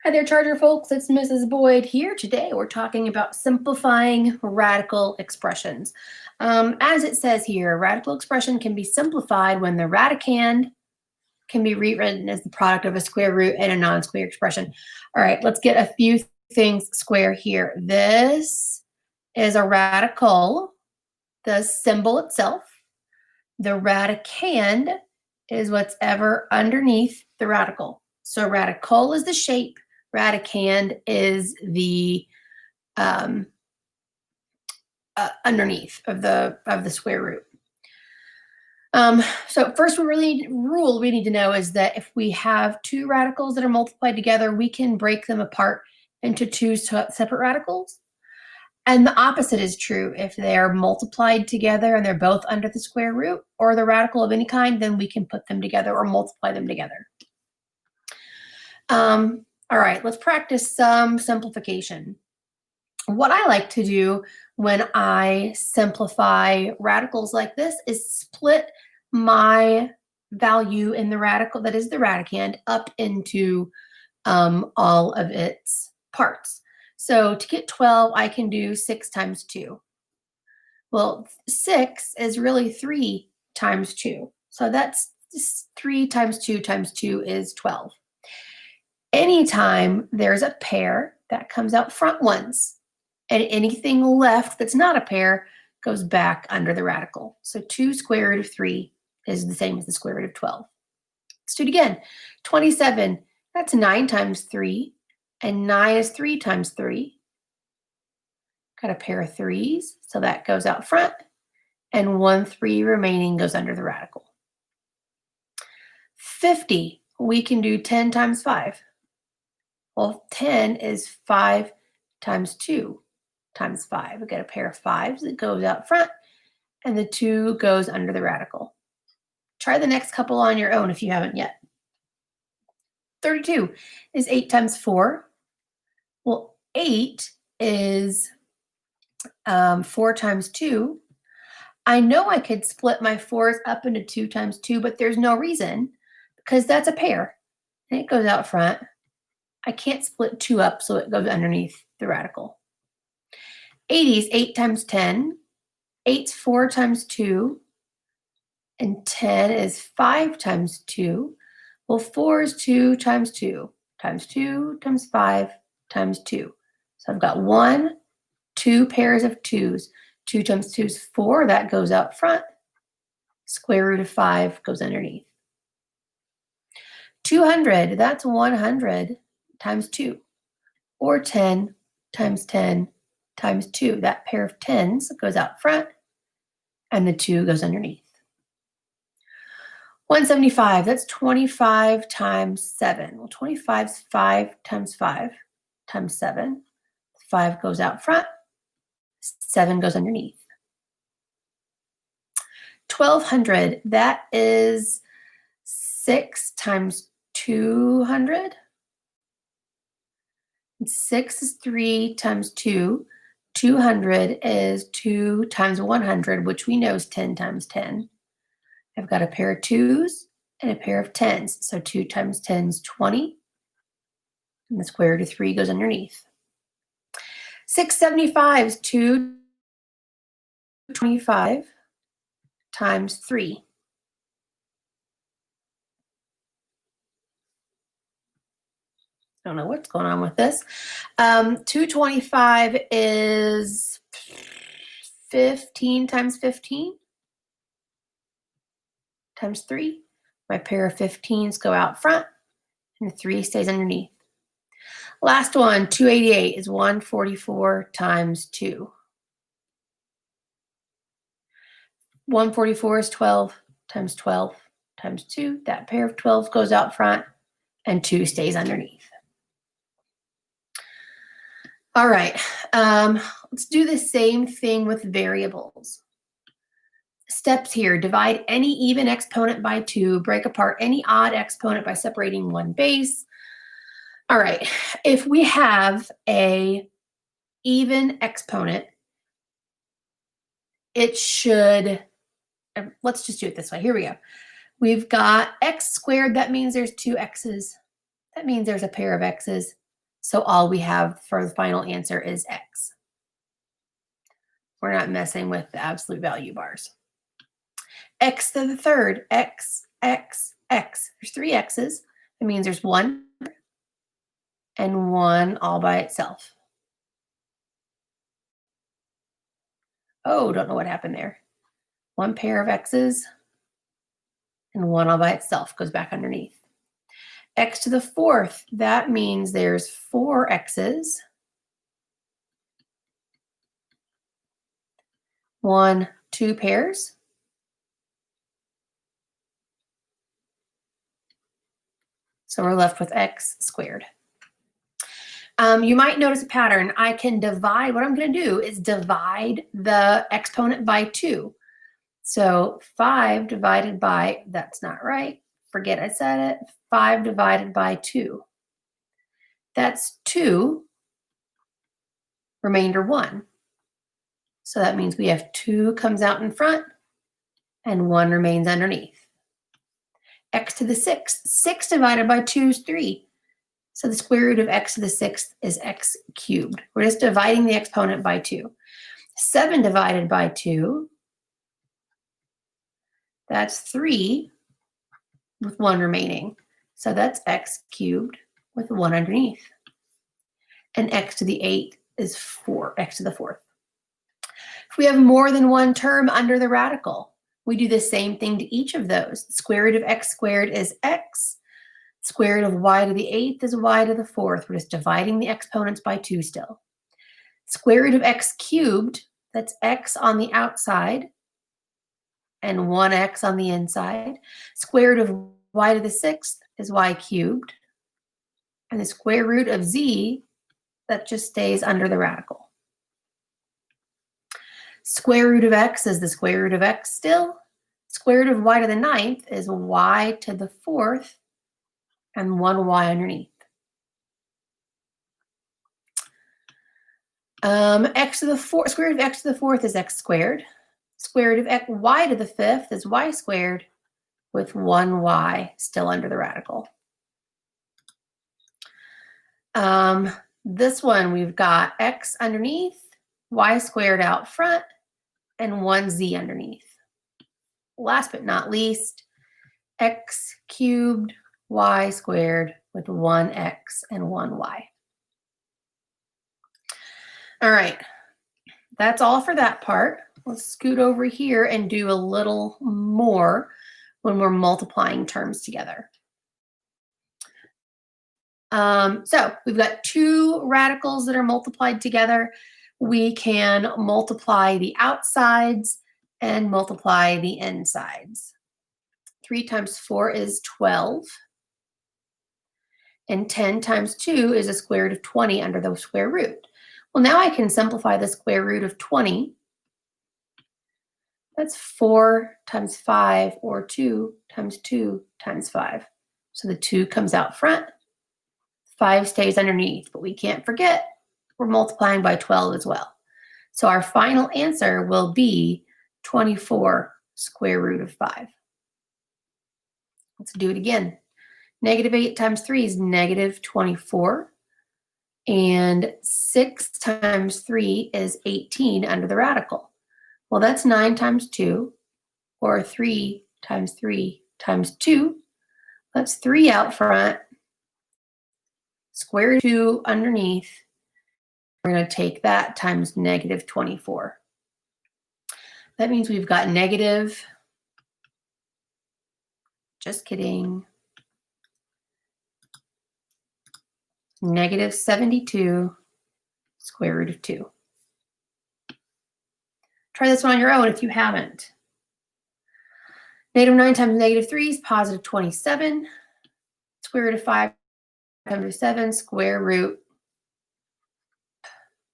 Hi there, Charger folks. It's Mrs. Boyd here. Today we're talking about simplifying radical expressions. As it says here, a radical expression can be simplified when the radicand can be rewritten as the product of a square root and a non-square expression. All right, let's get a few things square here. This is a radical, the symbol itself. The radicand is what's ever underneath the radical. So radical is the shape. Radicand is the underneath of the square root. So first rule we need to know is that if we have two radicals that are multiplied together, we can break them apart into two separate radicals. And the opposite is true. If they're multiplied together and they're both under the square root or the radical of any kind, then we can put them together or multiply them together. All right, let's practice some simplification. What I like to do when I simplify radicals like this is split my value in the radical, that is the radicand, up into all of its parts. So to get 12, I can do 6 times 2. Well, 6 is really 3 times 2. So that's 3 times 2 times 2 is 12. Anytime there's a pair, that comes out front once, and anything left that's not a pair goes back under the radical. So 2 square root of 3 is the same as the square root of 12. Let's do it again. 27, that's 9 times 3, and 9 is 3 times 3. Got a pair of 3s, so that goes out front, and 1 3 remaining goes under the radical. 50, we can do 10 times 5. Well, 10 is 5 times 2 times 5. We get a pair of 5s that goes out front, and the 2 goes under the radical. Try the next couple on your own if you haven't yet. 32 is 8 times 4. Well, 8 is 4 times 2. I know I could split my 4s up into 2 times 2, but there's no reason because that's a pair, and it goes out front. I can't split 2 up, so it goes underneath the radical. 80 is 8 times 10. 8's 4 times 2. And 10 is 5 times 2. Well, 4 is 2 times 2 times 2 times 5 times 2. So I've got 2 pairs of 2s. 2 times 2 is 4. That goes out front. Square root of 5 goes underneath. 200, that's 100 times 2, or 10 times 10 times 2. That pair of 10s goes out front, and the 2 goes underneath. 175, that's 25 times 7. Well, 25 is 5 times 5 times 7. 5 goes out front, 7 goes underneath. 1200, that is 6 times 200. 6 is 3 times 2. 200 is 2 times 100, which we know is 10 times 10. I've got a pair of 2s and a pair of 10s. So 2 times 10 is 20. And the square root of 3 goes underneath. 675 is 225 times 3. I don't know what's going on with this. 225 is 15 times 15 times 3. My pair of 15s go out front, and the 3 stays underneath. Last one, 288 is 144 times 2. 144 is 12 times 12 times 2. That pair of 12s goes out front, and 2 stays underneath. All right, let's do the same thing with variables. Steps here: divide any even exponent by 2, break apart any odd exponent by separating one base. All right, if we have a even exponent, it should, let's just do it this way. Here we go. We've got x squared, that means there's 2 x's. That means there's a pair of x's. So all we have for the final answer is x. We're not messing with the absolute value bars. X to the third, x, x, x. There's 3 x's. That means there's 1 and 1 all by itself. Oh, don't know what happened there. 1 pair of x's and 1 all by itself goes back underneath. X to the fourth, that means there's 4 x's. 1, 2 pairs. So we're left with x squared. You might notice a pattern. I can divide, what I'm going to do is divide the exponent by 2. So 5 divided by, that's not right. Forget I said it. 5 divided by 2. That's 2, remainder 1. So that means we have 2 comes out in front and 1 remains underneath. X to the 6th. 6 divided by 2 is 3. So the square root of x to the 6th is x cubed. We're just dividing the exponent by 2. 7 divided by 2, that's 3 with 1 remaining. So that's x cubed with 1 underneath. And x to the 8th is 4, x to the 4th. If we have more than one term under the radical, we do the same thing to each of those. The square root of x squared is x. Square root of y to the 8th is y to the 4th. We're just dividing the exponents by 2 still. Square root of x cubed, that's x on the outside and 1x on the inside. Square root of y to the 6th is y cubed. And the square root of z, that just stays under the radical. Square root of x is the square root of x still. Square root of y to the 9th is y to the 4th. And 1y underneath. X to the 4th, square root of x to the 4th is x squared. Square root of x, y to the 5th is y squared with 1y still under the radical. This one, we've got x underneath, y squared out front, and 1z underneath. Last but not least, x cubed y squared with 1x and 1y. All right, that's all for that part. Let's scoot over here and do a little more when we're multiplying terms together. So we've got 2 radicals that are multiplied together. We can multiply the outsides and multiply the insides. 3 times 4 is 12. And 10 times 2 is a square root of 20 under the square root. Well, now I can simplify the square root of 20. That's 4 times 5, or 2 times 2 times 5. So the 2 comes out front, 5 stays underneath, but we can't forget we're multiplying by 12 as well. So our final answer will be 24 square root of 5. Let's do it again. Negative 8 times 3 is negative 24. And 6 times 3 is 18 under the radical. Well, that's 9 times 2, or 3 times 3 times 2. That's 3 out front, square root of 2 underneath. We're going to take that times negative 24. That means we've got negative, just kidding, negative 72 square root of 2. Try this one on your own if you haven't. Negative 9 times negative 3 is positive 27. Square root of 5 times 7, square root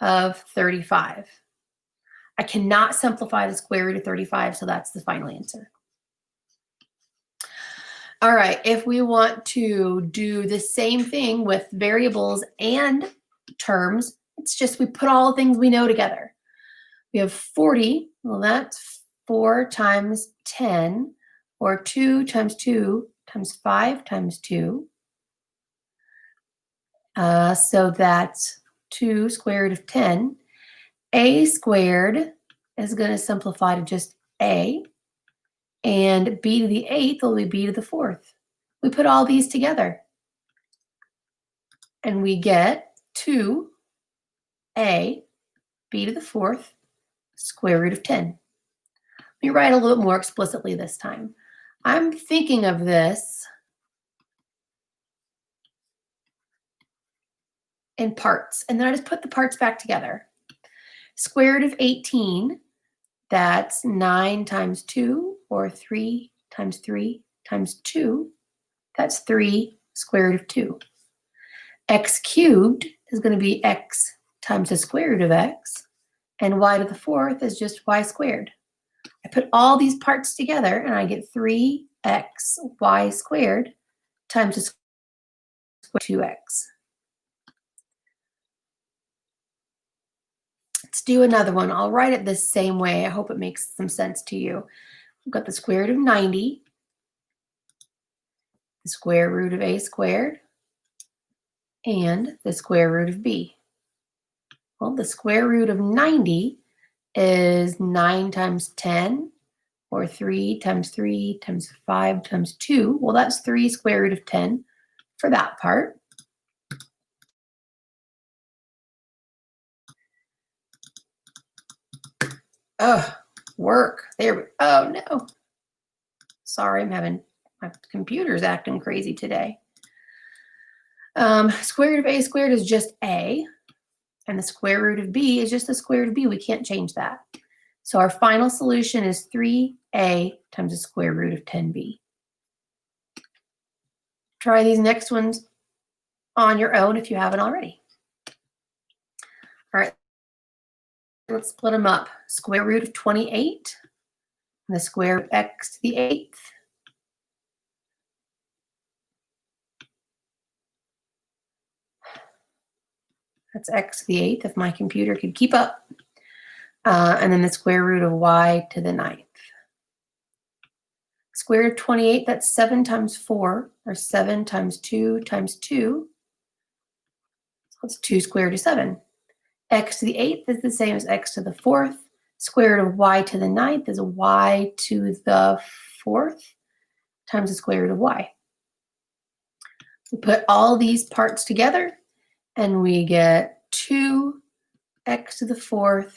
of 35. I cannot simplify the square root of 35, so that's the final answer. All right, if we want to do the same thing with variables and terms, it's just we put all the things we know together. We have 40, well, that's 4 times 10, or 2 times 2 times 5 times 2. So that's 2 square root of 10. A squared is going to simplify to just a, and b to the 8th will be b to the 4th. We put all these together, and we get 2a b to the 4th square root of 10. Let me write a little bit more explicitly this time. I'm thinking of this in parts, and then I just put the parts back together. Square root of 18, that's 9 times 2, or 3 times 3 times 2. That's 3 square root of 2. X cubed is going to be x times the square root of x, and y to the 4th is just y squared. I put all these parts together, and I get 3x y squared times the square root of 2x. Let's do another one. I'll write it the same way. I hope it makes some sense to you. We've got the square root of 90, the square root of a squared, and the square root of b. Well, the square root of 90 is 9 times 10, or 3 times 3 times 5 times 2. Well, that's 3 square root of 10 for that part. Oh, work. There. Oh, no. Sorry, my computer's acting crazy today. Square root of a squared is just a, and the square root of b is just the square root of b. We can't change that. So our final solution is 3a times the square root of 10b. Try these next ones on your own if you haven't already. All right, let's split them up. Square root of 28, and the square of x to the 8th. That's x to the 8th if my computer could keep up. And then the square root of y to the 9th. Square root of 28, that's 7 times 4, or 7 times 2 times 2. So it's 2 square root of 7. X to the 8th is the same as x to the 4th. Square root of y to the 9th is y to the 4th times the square root of y. We put all these parts together, and we get 2x to the 4th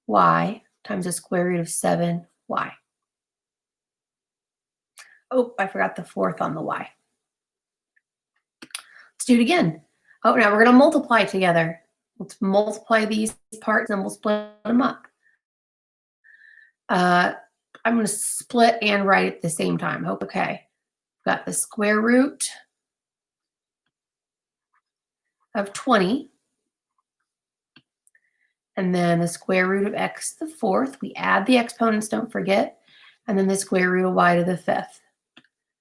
y times the square root of 7y. Oh, I forgot the 4th on the y. Let's do it again. Oh, now we're going to multiply together. Let's multiply these parts, and we'll split them up. I'm going to split and write at the same time. Okay. Got the square root of 20. And then the square root of x to the 4th. We add the exponents, don't forget. And then the square root of y to the 5th.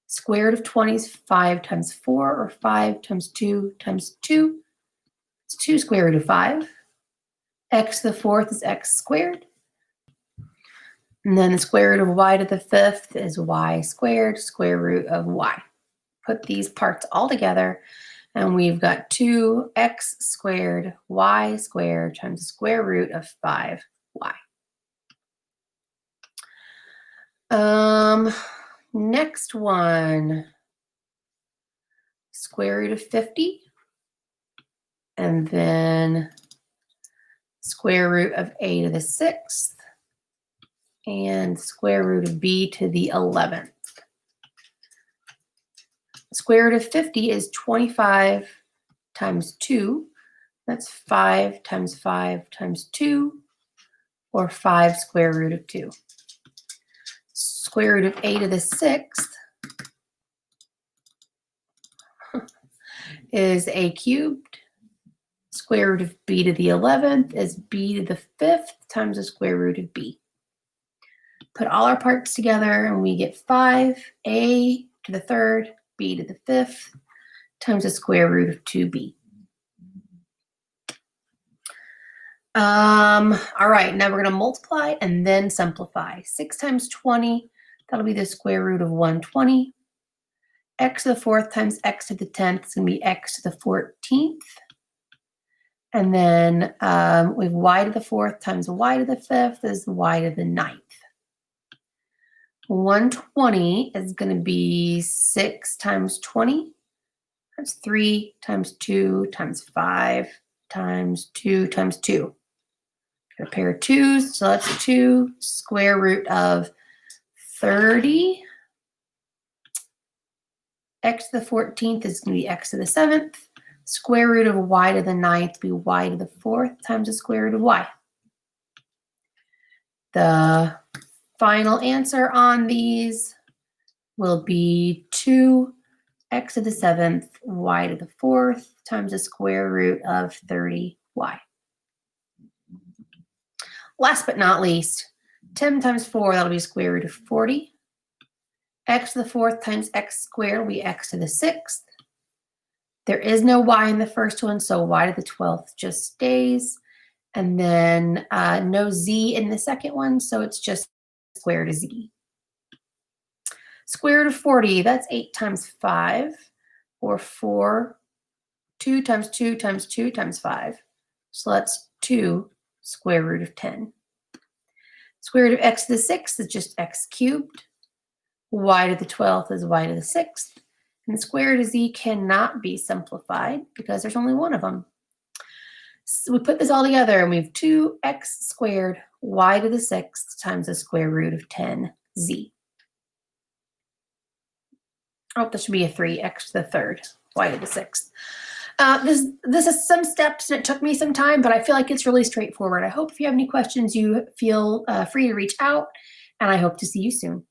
Square root of 20 is 5 times 4, or 5 times 2 times 2. It's 2 square root of 5. X to the 4th is x squared. And then the square root of y to the 5th is y squared, square root of y. Put these parts all together, and we've got 2x squared y squared times the square root of 5y. Next one, square root of 50, and then square root of a to the 6th, and square root of b to the 11th. Square root of 50 is 25 times 2. That's 5 times 5 times 2, or 5 square root of 2. Square root of a to the 6th is a cubed. Square root of b to the 11th is b to the 5th times the square root of b. Put all our parts together, and we get 5a to the 3rd, b to the 5th times the square root of 2b. All right, now we're going to multiply and then simplify. 6 times 20, that'll be the square root of 120. x to the 4th times x to the 10th is going to be x to the 14th. And then we have y to the 4th times y to the 5th is y to the 9th. 120 is going to be 6 times 20. That's 3 times 2 times 5 times 2 times 2. Got a pair of 2's, so that's 2 square root of 30. X to the 14th is going to be x to the 7th. Square root of y to the 9th will be y to the 4th times the square root of y. The final answer on these will be 2 x to the 7th, y to the 4th times the square root of 30y. Last but not least, 10 times 4, that'll be square root of 40. X to the 4th times x squared will be x to the 6th. There is no y in the first one, so y to the 12th just stays. And then no z in the second one, so it's just square root of z. Square root of 40, that's 8 times 5, or 4, 2 times 2 times 2 times 5. So that's 2 square root of 10. Square root of x to the 6th is just x cubed. Y to the 12th is y to the 6th. And the square root of z cannot be simplified because there's only one of them. So we put this all together and we have 2x squared y to the 6th times the square root of 10z. Oh, this should be a 3x to the 3rd, y to the 6th. This is some steps and it took me some time, but I feel like it's really straightforward. I hope if you have any questions, you feel free to reach out, and I hope to see you soon.